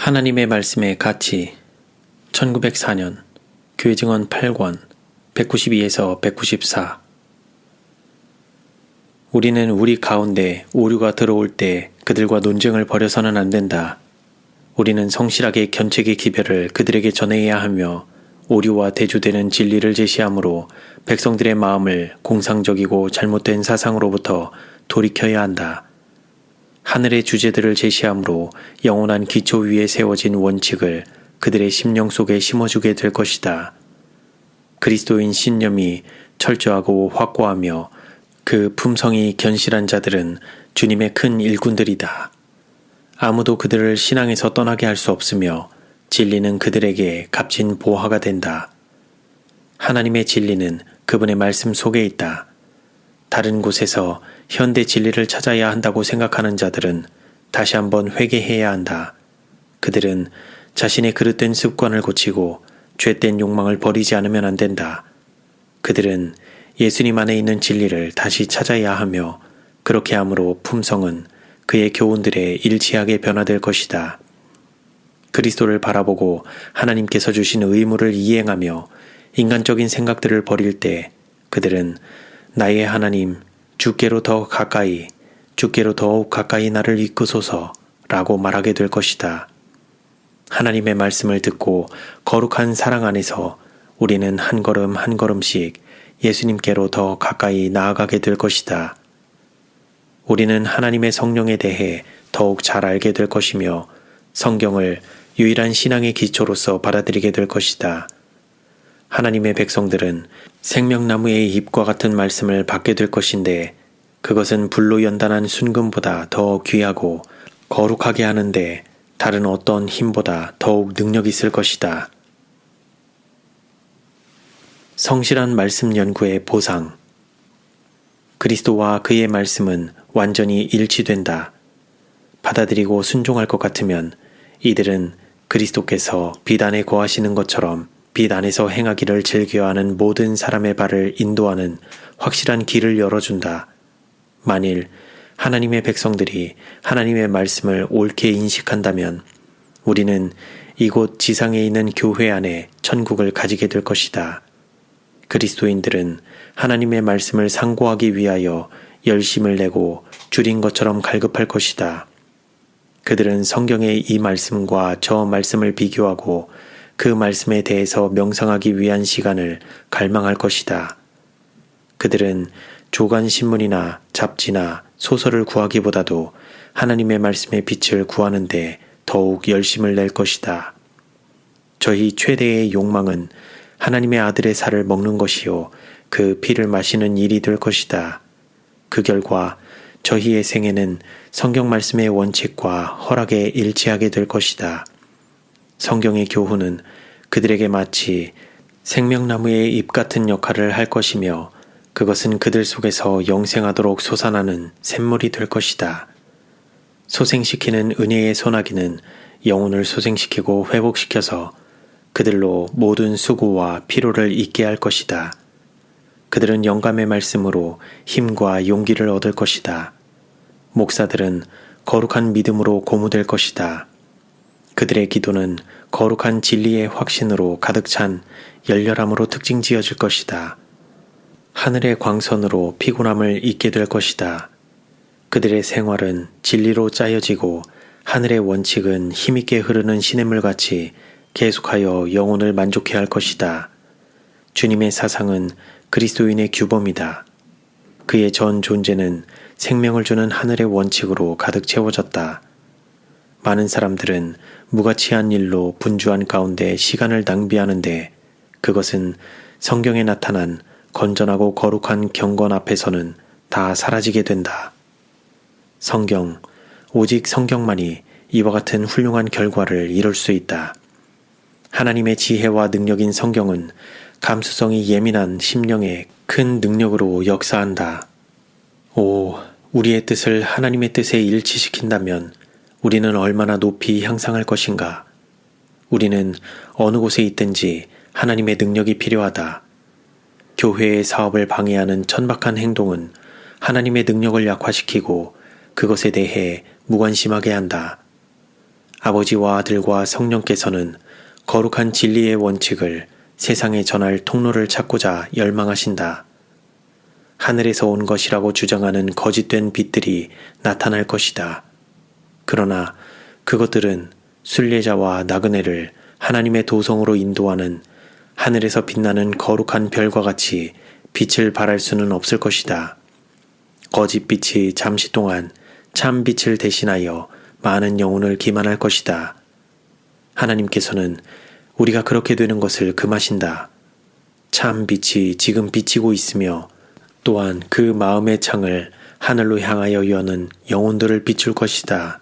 하나님의 말씀의 가치 1904년 교회 증언 8권 192에서 194 우리는 우리 가운데 오류가 들어올 때 그들과 논쟁을 벌여서는 안 된다. 우리는 성실하게 견책의 기별을 그들에게 전해야 하며 오류와 대조되는 진리를 제시하므로 백성들의 마음을 공상적이고 잘못된 사상으로부터 돌이켜야 한다. 하늘의 주제들을 제시하므로 영원한 기초 위에 세워진 원칙을 그들의 심령 속에 심어주게 될 것이다. 그리스도인 신념이 철저하고 확고하며 그 품성이 견실한 자들은 주님의 큰 일꾼들이다. 아무도 그들을 신앙에서 떠나게 할 수 없으며 진리는 그들에게 값진 보화가 된다. 하나님의 진리는 그분의 말씀 속에 있다. 다른 곳에서 현대 진리를 찾아야 한다고 생각하는 자들은 다시 한번 회개해야 한다. 그들은 자신의 그릇된 습관을 고치고 죄된 욕망을 버리지 않으면 안 된다. 그들은 예수님 안에 있는 진리를 다시 찾아야 하며 그렇게 함으로 품성은 그의 교훈들에 일치하게 변화될 것이다. 그리스도를 바라보고 하나님께서 주신 의무를 이행하며 인간적인 생각들을 버릴 때 그들은 나의 하나님, 주께로 더 가까이, 주께로 더욱 가까이 나를 이끄소서 라고 말하게 될 것이다. 하나님의 말씀을 듣고 거룩한 사랑 안에서 우리는 한 걸음 한 걸음씩 예수님께로 더 가까이 나아가게 될 것이다. 우리는 하나님의 성령에 대해 더욱 잘 알게 될 것이며 성경을 유일한 신앙의 기초로서 받아들이게 될 것이다. 하나님의 백성들은 생명나무의 잎과 같은 말씀을 받게 될 것인데 그것은 불로 연단한 순금보다 더 귀하고 거룩하게 하는데 다른 어떤 힘보다 더욱 능력 있을 것이다. 성실한 말씀 연구의 보상 그리스도와 그의 말씀은 완전히 일치된다. 받아들이고 순종할 것 같으면 이들은 그리스도께서 빛 안에 거하시는 것처럼 빛 안에서 행하기를 즐겨하는 모든 사람의 발을 인도하는 확실한 길을 열어준다. 만일 하나님의 백성들이 하나님의 말씀을 옳게 인식한다면 우리는 이곳 지상에 있는 교회 안에 천국을 가지게 될 것이다. 그리스도인들은 하나님의 말씀을 상고하기 위하여 열심을 내고 줄인 것처럼 갈급할 것이다. 그들은 성경의 이 말씀과 저 말씀을 비교하고 그 말씀에 대해서 명상하기 위한 시간을 갈망할 것이다. 그들은 조간신문이나 잡지나 소설을 구하기보다도 하나님의 말씀의 빛을 구하는데 더욱 열심을 낼 것이다. 저희 최대의 욕망은 하나님의 아들의 살을 먹는 것이요 그 피를 마시는 일이 될 것이다. 그 결과 저희의 생애는 성경 말씀의 원칙과 허락에 일치하게 될 것이다. 성경의 교훈은 그들에게 마치 생명나무의 잎 같은 역할을 할 것이며 그것은 그들 속에서 영생하도록 솟아나는 샘물이 될 것이다. 소생시키는 은혜의 소나기는 영혼을 소생시키고 회복시켜서 그들로 모든 수고와 피로를 잊게 할 것이다. 그들은 영감의 말씀으로 힘과 용기를 얻을 것이다. 목사들은 거룩한 믿음으로 고무될 것이다. 그들의 기도는 거룩한 진리의 확신으로 가득 찬 열렬함으로 특징 지어질 것이다. 하늘의 광선으로 피곤함을 잊게 될 것이다. 그들의 생활은 진리로 짜여지고 하늘의 원칙은 힘있게 흐르는 시냇물같이 계속하여 영혼을 만족해 할 것이다. 주님의 사상은 그리스도인의 규범이다. 그의 전 존재는 생명을 주는 하늘의 원칙으로 가득 채워졌다. 많은 사람들은 무가치한 일로 분주한 가운데 시간을 낭비하는데 그것은 성경에 나타난 건전하고 거룩한 경건 앞에서는 다 사라지게 된다. 성경, 오직 성경만이 이와 같은 훌륭한 결과를 이룰 수 있다. 하나님의 지혜와 능력인 성경은 감수성이 예민한 심령에 큰 능력으로 역사한다. 오, 우리의 뜻을 하나님의 뜻에 일치시킨다면 우리는 얼마나 높이 향상할 것인가. 우리는 어느 곳에 있든지 하나님의 능력이 필요하다. 교회의 사업을 방해하는 천박한 행동은 하나님의 능력을 약화시키고 그것에 대해 무관심하게 한다. 아버지와 아들과 성령께서는 거룩한 진리의 원칙을 세상에 전할 통로를 찾고자 열망하신다. 하늘에서 온 것이라고 주장하는 거짓된 빛들이 나타날 것이다. 그러나 그것들은 순례자와 나그네를 하나님의 도성으로 인도하는 하늘에서 빛나는 거룩한 별과 같이 빛을 발할 수는 없을 것이다. 거짓 빛이 잠시 동안 참 빛을 대신하여 많은 영혼을 기만할 것이다. 하나님께서는 우리가 그렇게 되는 것을 금하신다. 참 빛이 지금 비치고 있으며 또한 그 마음의 창을 하늘로 향하여 여는 영혼들을 비출 것이다.